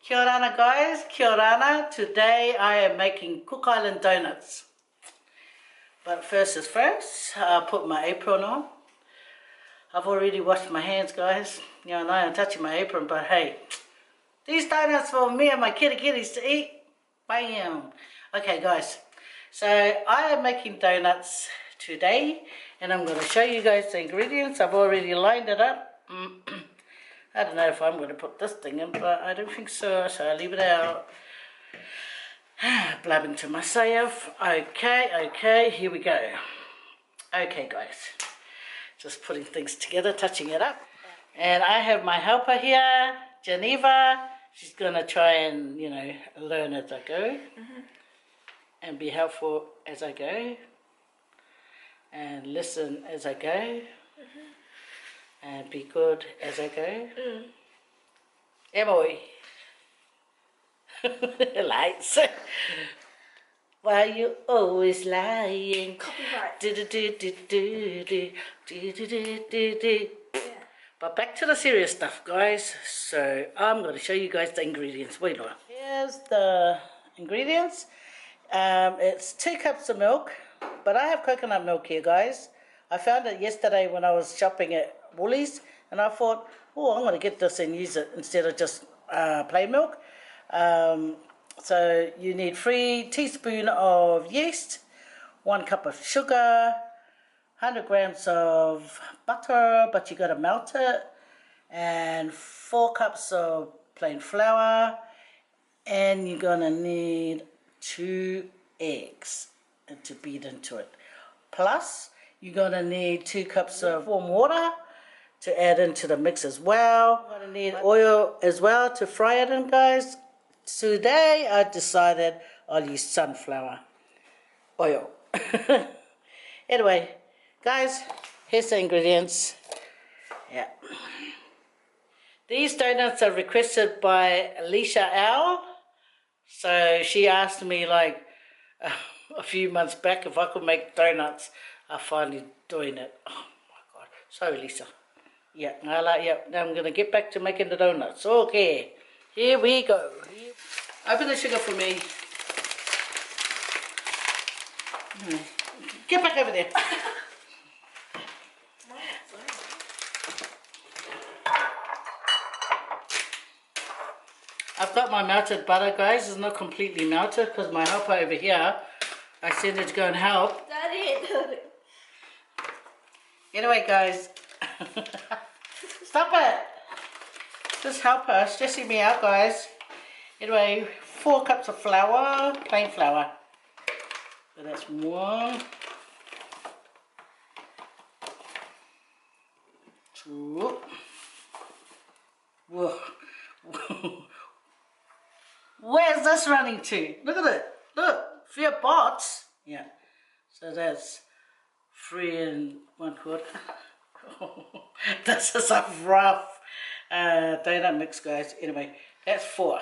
Kia ora guys, kia ora. Today I am making Cook Island donuts. But first is first, I'll put my apron on. I've already washed my hands guys. Yeah, I know I'm touching my apron, but hey, these donuts for me and my kitties to eat. Bam! Okay guys, so I am making donuts today and I'm going to show you guys the ingredients. I've already lined it up. I don't know if I'm going to put this thing in, but I don't think so, so I'll leave it out. Blabbing to myself. Okay, here we go. Okay guys, just putting things together, touching it up. And I have my helper here, Geneva. She's going to try and, you know, learn as I go. And be helpful as I go. And listen as I go. And be good as I go. Emily. Lights. Why you always lying? Copyright. But back to the serious stuff, guys. So I'm going to show you guys the ingredients. Wait, Laura. Here's the ingredients. It's 2 cups of milk, but I have coconut milk here, guys. I found it yesterday when I was shopping at Woolies, and I thought, oh, I'm going to get this and use it instead of just plain milk. So you need 3 teaspoons of yeast, 1 cup of sugar, 100 grams of butter, but you got to melt it, and 4 cups of plain flour, and you're going to need 2 eggs to beat into it. Plus, you're going to need 2 cups of warm water to add into the mix as well. You're going to need oil as well to fry it in, guys. Today, I decided I'll use sunflower oil. Anyway, guys, here's the ingredients. Yeah. These donuts are requested by Alicia Owl. So she asked me like a few months back if I could make donuts. I'm finally doing it. Oh my God. Sorry, Lisa. Yeah, now I'm going to get back to making the donuts. Okay, here we go. Open the sugar for me. Get back over there. I've got my melted butter, guys. It's not completely melted because my helper over here, I said her to go and help. Daddy. Anyway, guys. Stop it. Just help her. Stressing me out, guys. Anyway, 4 cups of flour, plain flour. So that's 1, 2. Whoa. Where's this running to? Look at it. Look, 3 pots. Yeah. So that's 3 1/4. This is a rough donut mix, guys. Anyway, that's 4.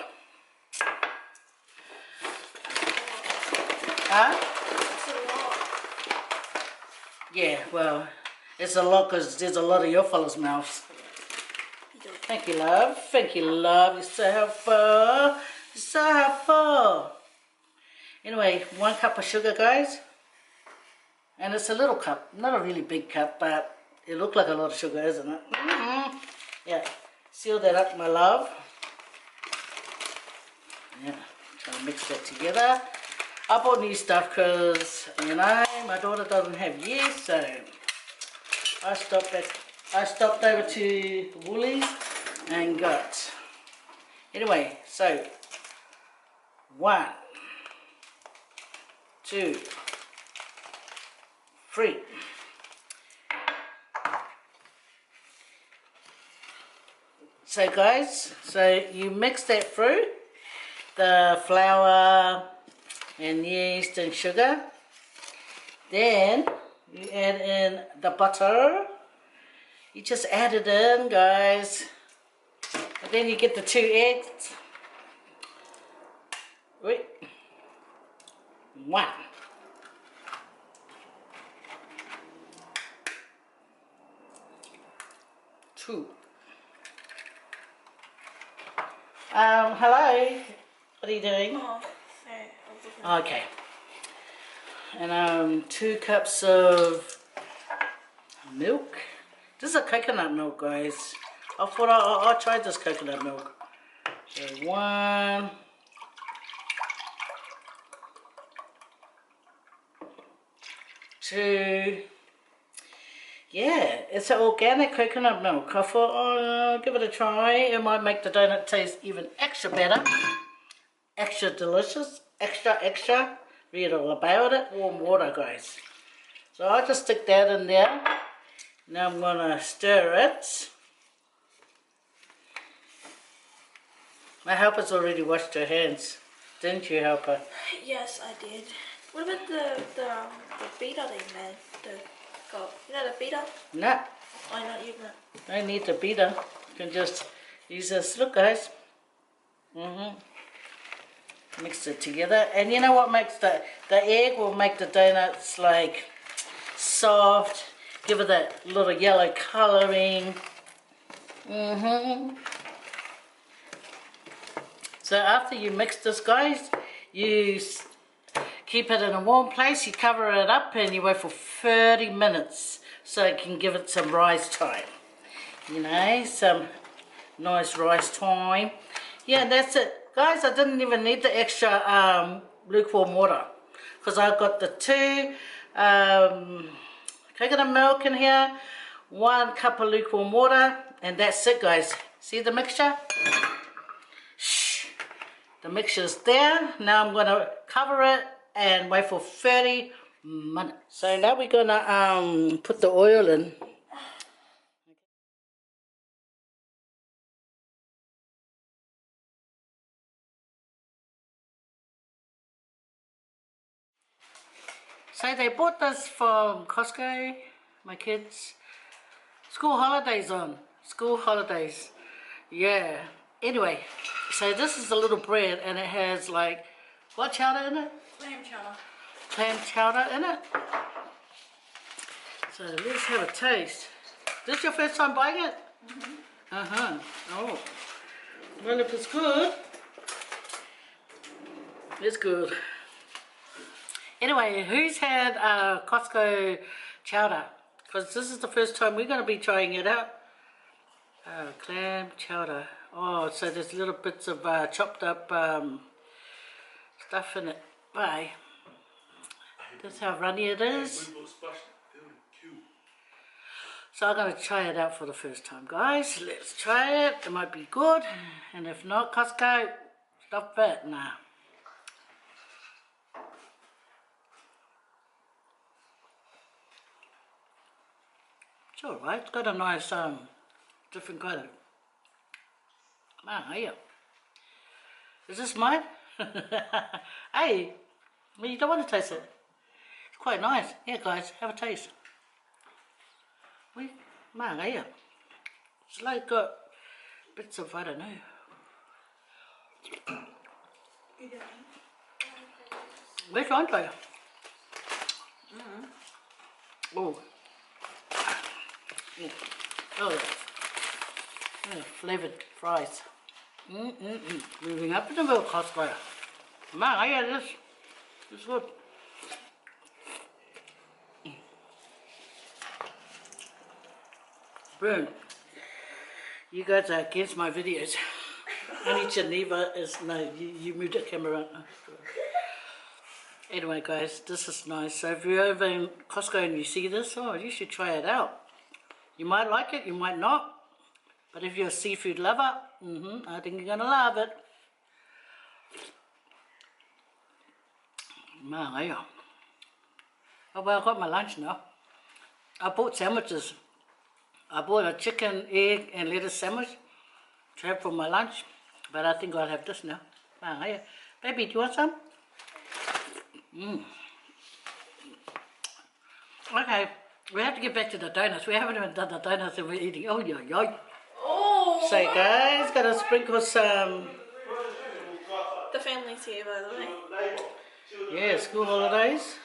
Huh? Yeah, well, it's a lot because there's a lot of your fellas' mouths. Thank you, love. Thank you, love. You're so helpful. You're so helpful. Anyway, 1 cup of sugar, guys. And it's a little cup. Not a really big cup, but it looks like a lot of sugar, isn't it? Yeah. Seal that up, my love. Yeah. Try to mix that together. I bought new stuff because, you know, my daughter doesn't have yeast, so I stopped over to Woolies and got. Anyway, so 1, 2, 3. So guys, so you mix that through, the flour and yeast and sugar. Then you add in the butter. You just add it in, guys. And then you get the 2 eggs. Wait. 1. 2. Hello. What are you doing? Oh, sorry. I was looking at Okay. And 2 cups of milk. This is a coconut milk, guys. I thought I'll try this coconut milk. So 1, 2. Yeah, it's an organic coconut milk. I thought, oh, give it a try. It might make the donut taste even extra better. Extra delicious. Extra. Read all about it. Warm water, guys. So I'll just stick that in there. Now I'm going to stir it. My helper's already washed her hands. Didn't you, helper? Yes, I did. What about the beater they made? You know the beater? No, Why not use that? don't need the beater. You can just use this. Look, guys. Mix it together. And you know what makes the egg will make the donuts like soft. Give it that little yellow colouring. So after you mix this, guys, you keep it in a warm place, you cover it up and you wait for 30 minutes so it can give it some rise time. You know, some nice rise time. Yeah, that's it. Guys, I didn't even need the extra lukewarm water because I've got the 2 coconut milk in here, 1 cup of lukewarm water, and that's it, guys. See the mixture? Shh. The mixture's there. Now I'm going to cover it and wait for 30 minutes. So now we're going to put the oil in. So they bought this from Costco, my kids. School holidays on. School holidays. Yeah. Anyway, so this is a little bread and it has like, what chowder in it? Lamb chowder. Clam chowder in it. So let's have a taste. This your first time buying it? Oh. Well, if it's good, it's good. Anyway, who's had Costco chowder? Because this is the first time we're going to be trying it out. Clam chowder. Oh, so there's little bits of chopped up stuff in it. Bye. That's how runny it is. So I'm going to try it out for the first time, guys. Let's try it. It might be good. And if not, Costco, stop it. Nah. It's alright. It's got a nice, different kind of... Man, here. Is this mine? Hey, well, you don't want to taste it. It's quite nice. Here, guys, have a taste. Man, here. It's like got bits of, I don't know. Where's your entree? Oh. Oh, yeah, flavoured fries. Moving up in the milk Costco. Man, I get this. It's good. Burn. You guys are against my videos. Only Geneva is, no, you moved the camera around. Anyway, guys, this is nice. So if you're over in Costco and you see this, oh, you should try it out. You might like it, you might not. But if you're a seafood lover, I think you're going to love it. Man, yeah. Oh, well, I got my lunch now. I bought sandwiches. I bought a chicken, egg, and lettuce sandwich to have for my lunch. But I think I'll have this now. Man, yeah. Baby, do you want some? Okay, we have to get back to the donuts. We haven't even done the donuts and we're eating. Oh, yeah, yeah. Oh! So, guys, gotta sprinkle some. The family's here, by the way. Yeah, school holidays.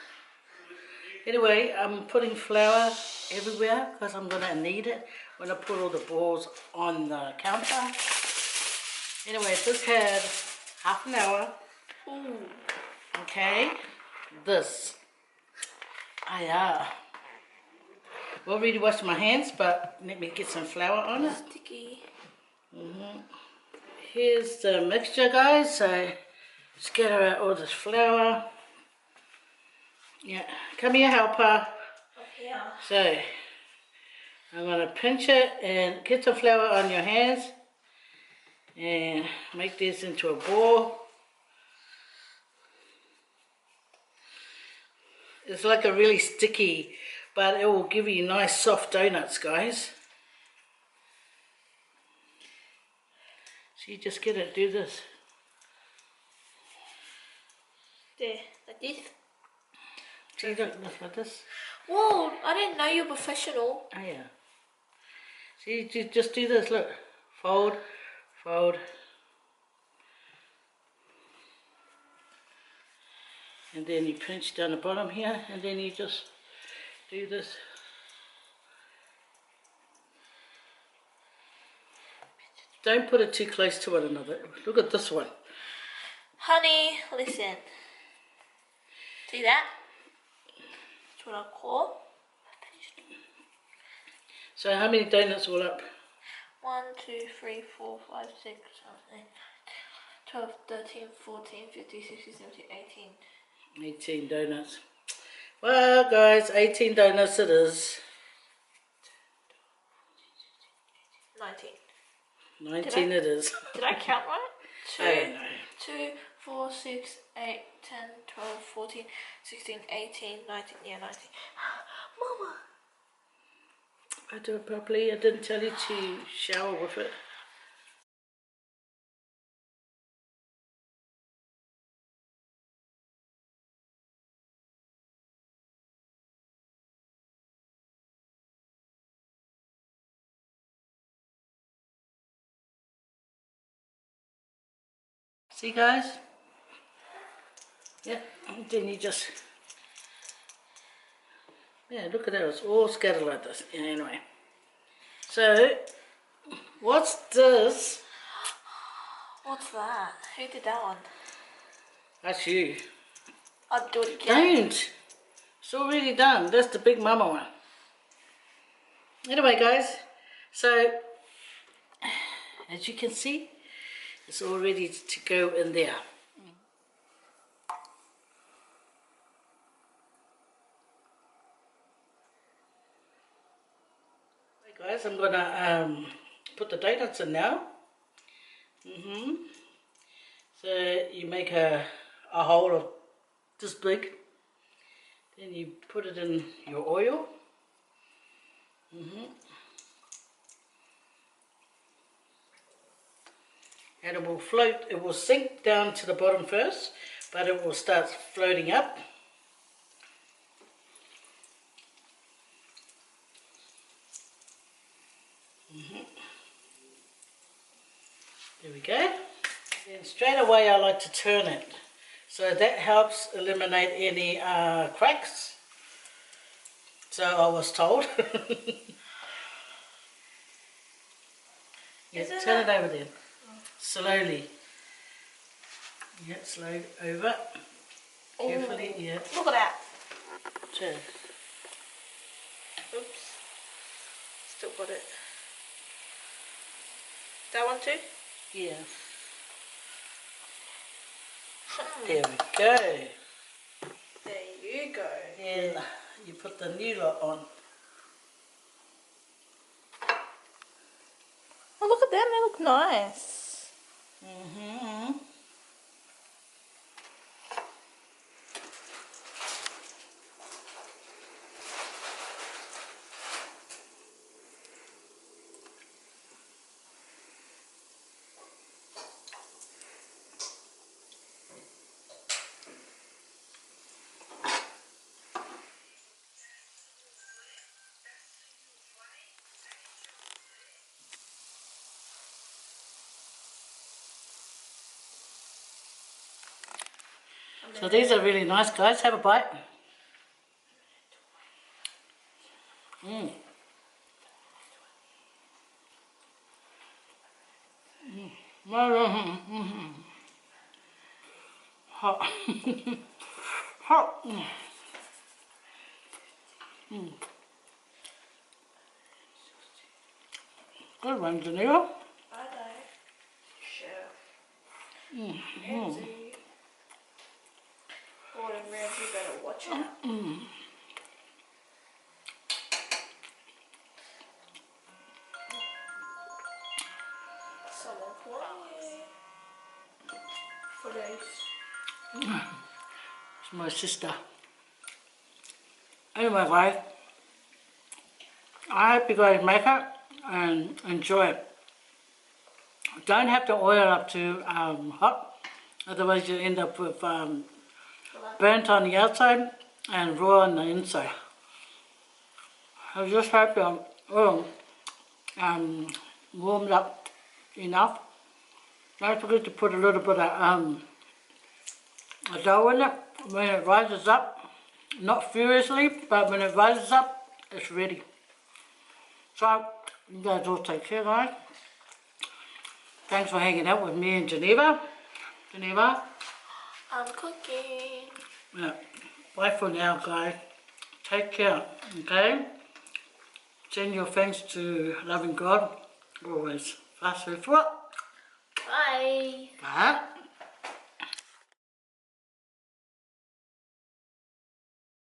Anyway, I'm putting flour everywhere because I'm gonna need it when I put all the balls on the counter. Anyway, this had half an hour. Ooh. Okay, this. Yeah. Already washed my hands, but let me get some flour on it. Sticky. Here's the mixture, guys. So scatter out all this flour. Yeah, come here, helper. Yeah. So I'm gonna pinch it and get some flour on your hands and make this into a ball. It's like a really sticky, but it will give you nice soft donuts, guys. So you just get it, do this. There, like this. So you don't look like this. Whoa, I didn't know you're professional. Oh yeah. See, you just do this, look. Fold, fold. And then you pinch down the bottom here, and then you just do this. Don't put it too close to one another. Look at this one. Honey, listen. See that? That's what I call. So how many donuts all up? 1, 2, 3, 4, 5, 6, 7, 8, 12, 13, 14, 15, 16, 17, 18. 18 donuts. Well, guys, 18 donuts it is. 19. 19 it is. Did I count right? I don't know. 2, 4, 6, 8, 10, 12, 14, 16, 18, 19. Yeah, 19. Mama! I do it properly. I didn't tell you to shower with it. See, guys? Yeah, and then you just... Yeah, look at that. It's all scattered like this. Yeah, anyway. So, what's this? What's that? Who did that one? That's you. I'll do it again. Don't! It's already done. That's the big mama one. Anyway, guys, so as you can see, it's all ready to go in there. Okay, guys, I'm gonna put the donuts in now. So you make a hole of this big. Then you put it in your oil. And it will float, it will sink down to the bottom first, but it will start floating up. There we go. Then straight away I like to turn it. So that helps eliminate any cracks. So I was told. Yeah, turn it over then. Slowly. Yeah, slow over. Carefully, yeah. Look at that. Turn. Oops. Still got it. That one too? Yeah. There we go. There you go. Then you put the new lot on. Oh, look at them. They look nice. So these are really nice, guys. Have a bite. Hot. Hot. Good one, Geneva. I know. Sure. Mm. Ramsey. Gordon Ramsay better watch out. Someone playing. For those. It's my sister. Anyway, guys, I hope you guys make it and enjoy it. Don't have to oil up too hot, otherwise you end up with burnt on the outside and raw on the inside. I just hope your oil warmed up enough. Don't forget to put a little bit of dough in it when it rises up. Not furiously, but when it rises up, it's ready. So, you guys all take care, guys. Thanks for hanging out with me in Geneva. Geneva? I'm cooking. Yeah. Bye for now, guys. Take care, okay? Send your thanks to loving God always. Fast food. Bye. Bye.